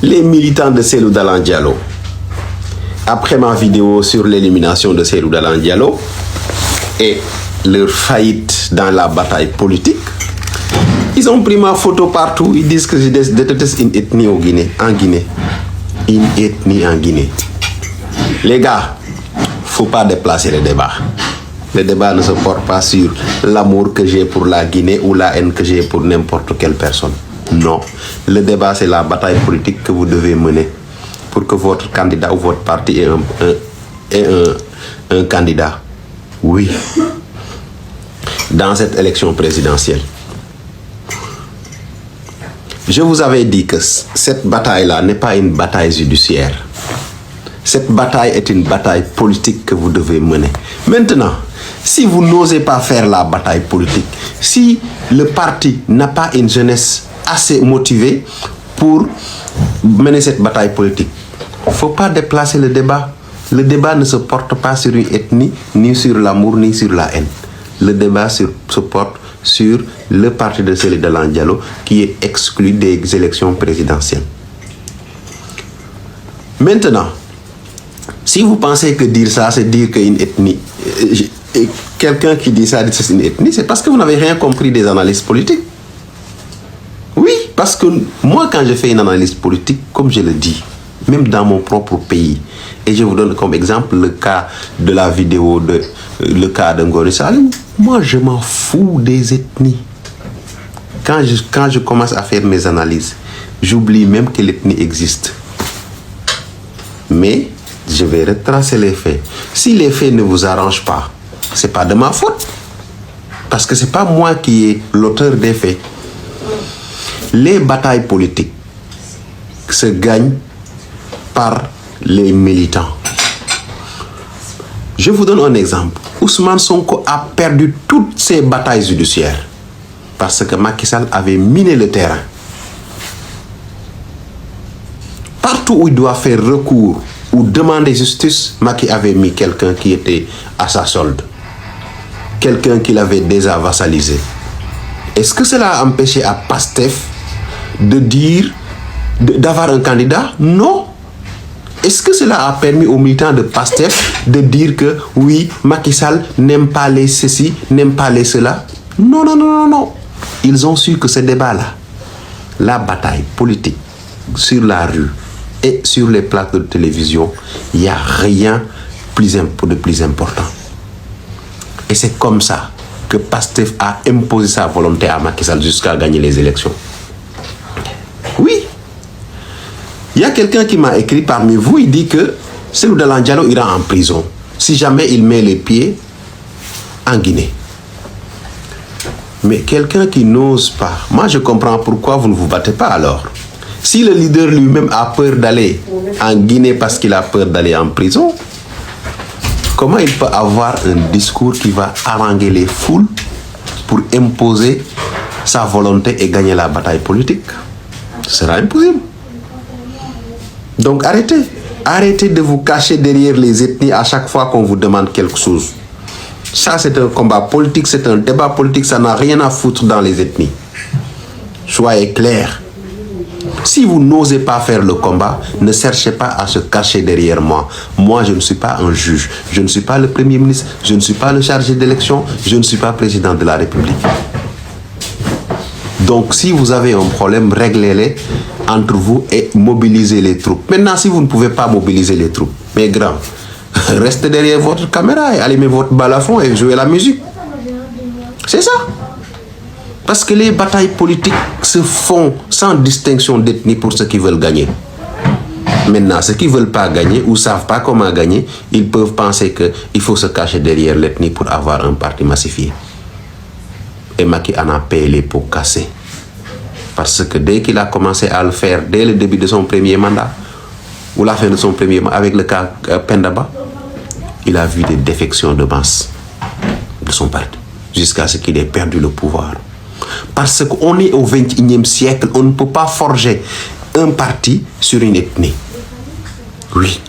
les militants de Cellou Dalein Diallo, après ma vidéo sur l'élimination de Cellou Dalein Diallo et leur faillite dans la bataille politique, ils ont pris ma photo partout. Ils disent que je déteste une ethnie en Guinée. Une ethnie en Guinée. Les gars, faut pas déplacer le débat. Le débat ne se porte pas sur l'amour que j'ai pour la Guinée ou la haine que j'ai pour n'importe quelle personne. Non. Le débat, c'est la bataille politique que vous devez mener pour que votre candidat ou votre parti ait un candidat. Oui. Dans cette élection présidentielle. Je vous avais dit que cette bataille-là n'est pas une bataille judiciaire. Cette bataille est une bataille politique que vous devez mener. Maintenant, si vous n'osez pas faire la bataille politique, si le parti n'a pas une jeunesse assez motivée pour mener cette bataille politique, il ne faut pas déplacer le débat. Le débat ne se porte pas sur une ethnie, ni sur l'amour, ni sur la haine. Le débat se porte sur le parti de Cellou Dalein Diallo qui est exclu des élections présidentielles. Maintenant, si vous pensez que dire ça, c'est dire qu'une ethnie, quelqu'un qui dit ça, c'est une ethnie, c'est parce que vous n'avez rien compris des analyses politiques. Oui, parce que moi, quand je fais une analyse politique, comme je le dis, même dans mon propre pays, et je vous donne comme exemple le cas de la vidéo, le cas de Ngoni Salim, moi, je m'en fous des ethnies. Quand je commence à faire mes analyses, j'oublie même que l'ethnie existe. Mais je vais retracer les faits. Si les faits ne vous arrangent pas, c'est pas de ma faute. Parce que c'est pas moi qui est l'auteur des faits. Les batailles politiques se gagnent par les militants. Je vous donne un exemple. Ousmane Sonko a perdu toutes ses batailles judiciaires parce que Macky Sall avait miné le terrain. Partout où il doit faire recours ou demander justice, Macky avait mis quelqu'un qui était à sa solde. Quelqu'un qui l'avait déjà vassalisé. Est-ce que cela a empêché à Pastef d'avoir un candidat? Non. Est-ce que cela a permis aux militants de Pastef de dire que oui, Macky Sall n'aime pas les ceci, n'aime pas les cela? Non, non, non, non, non. Ils ont su que ce débat-là, la bataille politique sur la rue et sur les plateaux de télévision, il n'y a rien de plus important. Et c'est comme ça que Pastef a imposé sa volonté à Macky Sall jusqu'à gagner les élections. Oui. Il y a quelqu'un qui m'a écrit parmi vous, il dit que Cellou Dalein Diallo ira en prison si jamais il met les pieds en Guinée. Mais quelqu'un qui n'ose pas, moi je comprends pourquoi vous ne vous battez pas alors. Si le leader lui-même a peur d'aller en Guinée parce qu'il a peur d'aller en prison, comment il peut avoir un discours qui va haranguer les foules pour imposer sa volonté et gagner la bataille politique? Ce sera impossible. Donc arrêtez de vous cacher derrière les ethnies à chaque fois qu'on vous demande quelque chose. Ça c'est un combat politique, c'est un débat politique, ça n'a rien à foutre dans les ethnies. Soyez clairs. Si vous n'osez pas faire le combat, ne cherchez pas à se cacher derrière moi. Moi, je ne suis pas un juge. Je ne suis pas le Premier ministre. Je ne suis pas le chargé d'élection. Je ne suis pas président de la République. Donc, si vous avez un problème, réglez-les entre vous et mobilisez les troupes. Maintenant, si vous ne pouvez pas mobiliser les troupes, mes grands, restez derrière votre caméra et allumez votre balafon et jouez la musique. C'est ça. Parce que les batailles politiques se font sans distinction d'ethnie pour ceux qui veulent gagner. Maintenant, ceux qui ne veulent pas gagner ou ne savent pas comment gagner, ils peuvent penser qu'il faut se cacher derrière l'ethnie pour avoir un parti massifié. Et Macky en a payé les pots cassés. Parce que dès qu'il a commencé à le faire, dès le début de son premier mandat, ou la fin de son premier mandat, avec le cas Pendaba, il a vu des défections de masse de son parti, jusqu'à ce qu'il ait perdu le pouvoir. Parce qu'on est au XXIe siècle, on ne peut pas forger un parti sur une ethnie. Oui.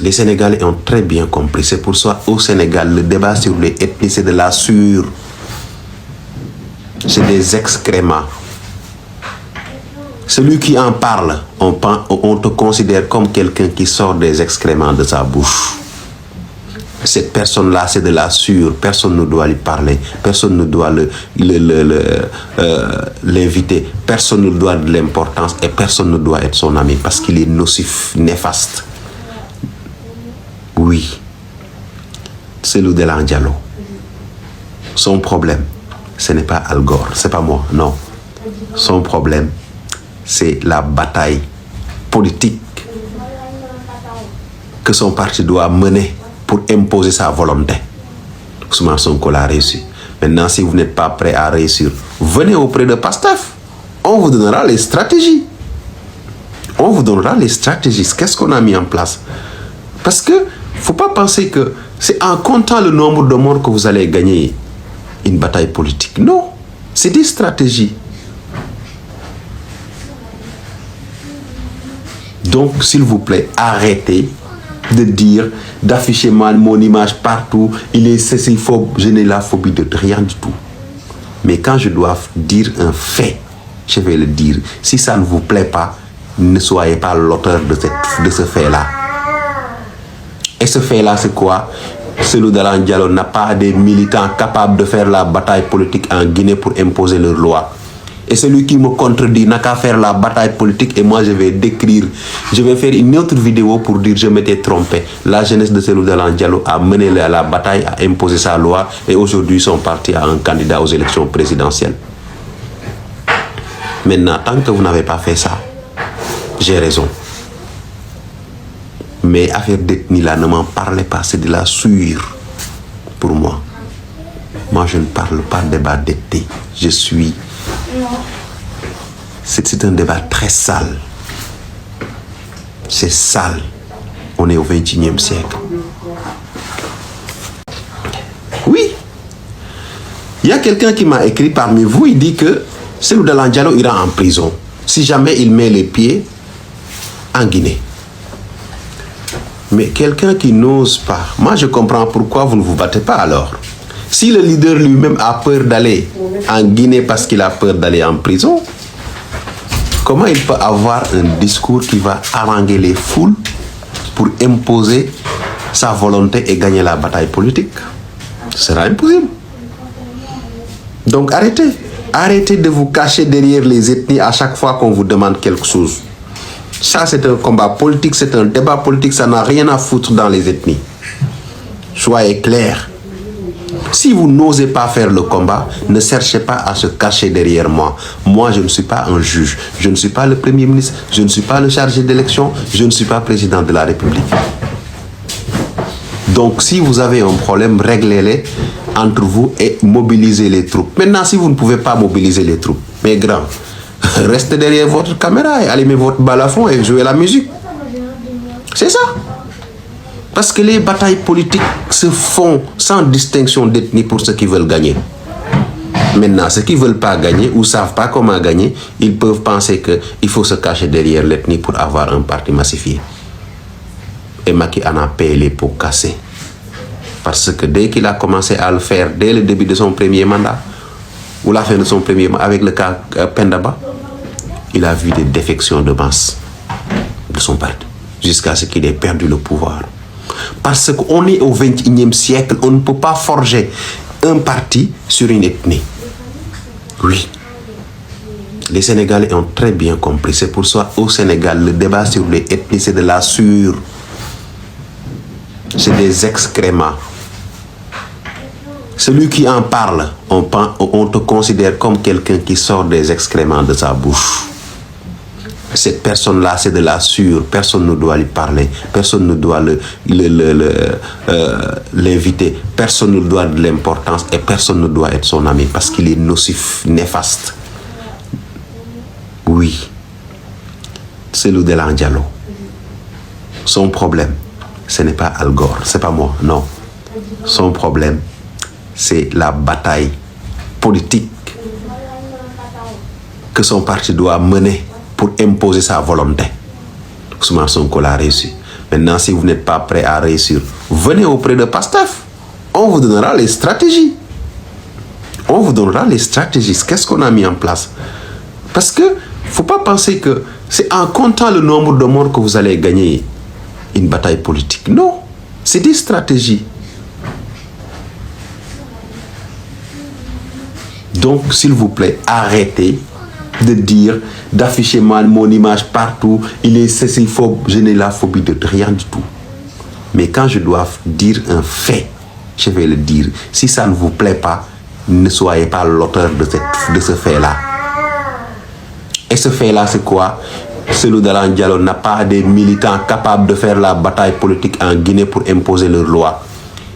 Les Sénégalais ont très bien compris. C'est pour ça au Sénégal, le débat sur les ethnies, c'est de la sueur. C'est des excréments. Celui qui en parle, on te considère comme quelqu'un qui sort des excréments de sa bouche. Cette personne-là, c'est de la sûre. Personne ne doit lui parler. Personne ne doit l'inviter. Personne ne doit de l'importance et personne ne doit être son ami parce qu'il est nocif, néfaste. Oui, c'est Cellou Dalein Diallo. Son problème, ce n'est pas Al Gore, c'est pas moi, non. Son problème, c'est la bataille politique que son parti doit mener pour imposer sa volonté. Ousmane Sonko l'a réussi. Maintenant, si vous n'êtes pas prêt à réussir, venez auprès de Pastef. On vous donnera les stratégies. On vous donnera les stratégies. Qu'est-ce qu'on a mis en place? Parce que faut pas penser que c'est en comptant le nombre de morts que vous allez gagner une bataille politique. Non, c'est des stratégies. Donc, s'il vous plaît, arrêtez de dire, d'afficher mon image partout. Il est céciphobe, je n'ai la phobie de rien du tout. Mais quand je dois dire un fait, je vais le dire. Si ça ne vous plaît pas, ne soyez pas l'auteur de ce fait-là. Et ce fait-là, c'est quoi? Cellou Dalein Diallo n'a pas des militants capables de faire la bataille politique en Guinée pour imposer leurs lois. Et celui qui me contredit n'a qu'à faire la bataille politique et moi je vais décrire, je vais faire une autre vidéo pour dire je m'étais trompé. La jeunesse de Cellou Dalein Diallo a mené la bataille, a imposé sa loi et aujourd'hui son parti a un candidat aux élections présidentielles. Maintenant, tant que vous n'avez pas fait ça, j'ai raison. Mais affaire d'ethnie là, ne m'en parlez pas, c'est de la sueur pour moi. Moi je ne parle pas de débat d'ethnie, je suis... C'est un débat très sale. C'est sale. On est au XXIe siècle. Oui. Il y a quelqu'un qui m'a écrit parmi vous, il dit que Cellou Dalein Diallo ira en prison si jamais il met les pieds en Guinée. Mais quelqu'un qui n'ose pas, moi je comprends pourquoi vous ne vous battez pas alors. Si le leader lui-même a peur d'aller en Guinée parce qu'il a peur d'aller en prison, comment il peut avoir un discours qui va haranguer les foules pour imposer sa volonté et gagner la bataille politique? Ce sera impossible. Donc arrêtez. Arrêtez de vous cacher derrière les ethnies à chaque fois qu'on vous demande quelque chose. Ça, c'est un combat politique, c'est un débat politique, ça n'a rien à foutre dans les ethnies. Soyez clairs. Si vous n'osez pas faire le combat, ne cherchez pas à se cacher derrière moi. Moi, je ne suis pas un juge. Je ne suis pas le Premier ministre. Je ne suis pas le chargé d'élection. Je ne suis pas président de la République. Donc, si vous avez un problème, réglez-les entre vous et mobilisez les troupes. Maintenant, si vous ne pouvez pas mobiliser les troupes, mes grands, restez derrière votre caméra et allumez votre balafon et jouez la musique. C'est ça. Parce que les batailles politiques se font sans distinction d'ethnie pour ceux qui veulent gagner. Maintenant, ceux qui ne veulent pas gagner ou ne savent pas comment gagner, ils peuvent penser qu'il faut se cacher derrière l'ethnie pour avoir un parti massifié. Et Macky en a payé les pots cassés. Parce que dès qu'il a commencé à le faire, dès le début de son premier mandat, ou la fin de son premier mandat, avec le cas Pendaba, il a vu des défections de masse de son parti, jusqu'à ce qu'il ait perdu le pouvoir. Parce qu'on est au XXIe siècle, on ne peut pas forger un parti sur une ethnie. Oui. Les Sénégalais ont très bien compris. C'est pour ça au Sénégal, le débat sur les ethnies, c'est de la sueur. C'est des excréments. Celui qui en parle, on te considère comme quelqu'un qui sort des excréments de sa bouche. Cette personne-là, c'est de la sueur. Personne ne doit lui parler. Personne ne doit l'inviter. Personne ne doit de l'importance et personne ne doit être son ami parce qu'il est nocif, néfaste. Oui. C'est Cellou Dalein Diallo. Son problème, ce n'est pas Al Gore, c'est pas moi, non. Son problème, c'est la bataille politique que son parti doit mener pour imposer sa volonté. Ousmane Sonko l'a réussi. Maintenant, si vous n'êtes pas prêt à réussir, venez auprès de Pastef. On vous donnera les stratégies. On vous donnera les stratégies. Qu'est-ce qu'on a mis en place? Parce que faut pas penser que c'est en comptant le nombre de morts que vous allez gagner une bataille politique. Non, c'est des stratégies. Donc, s'il vous plaît, arrêtez de dire, d'afficher mon image partout. Il est céciphobe. Je n'ai la phobie de rien du tout. Mais quand je dois dire un fait, je vais le dire. Si ça ne vous plaît pas, ne soyez pas l'auteur de ce fait-là. Et ce fait-là, c'est quoi? Cellou Dalein Diallo n'a pas des militants capables de faire la bataille politique en Guinée pour imposer leurs lois.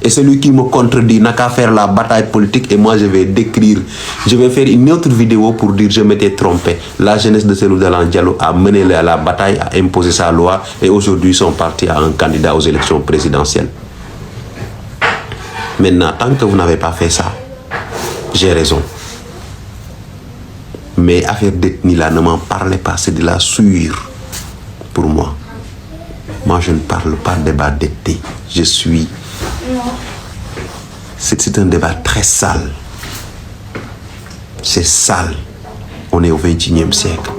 Et celui qui me contredit n'a qu'à faire la bataille politique et moi je vais décrire. Je vais faire une autre vidéo pour dire je m'étais trompé. La jeunesse de Cellou Dalein Diallo a mené la bataille, a imposé sa loi et aujourd'hui ils sont partis à un candidat aux élections présidentielles. Maintenant, tant que vous n'avez pas fait ça, j'ai raison. Mais affaire d'ethnie là, ne m'en parlez pas, c'est de la souillure pour moi. Moi je ne parle pas de débat d'ethnie. Je suis... C'est un débat très sale. C'est sale. On est au XXIe siècle.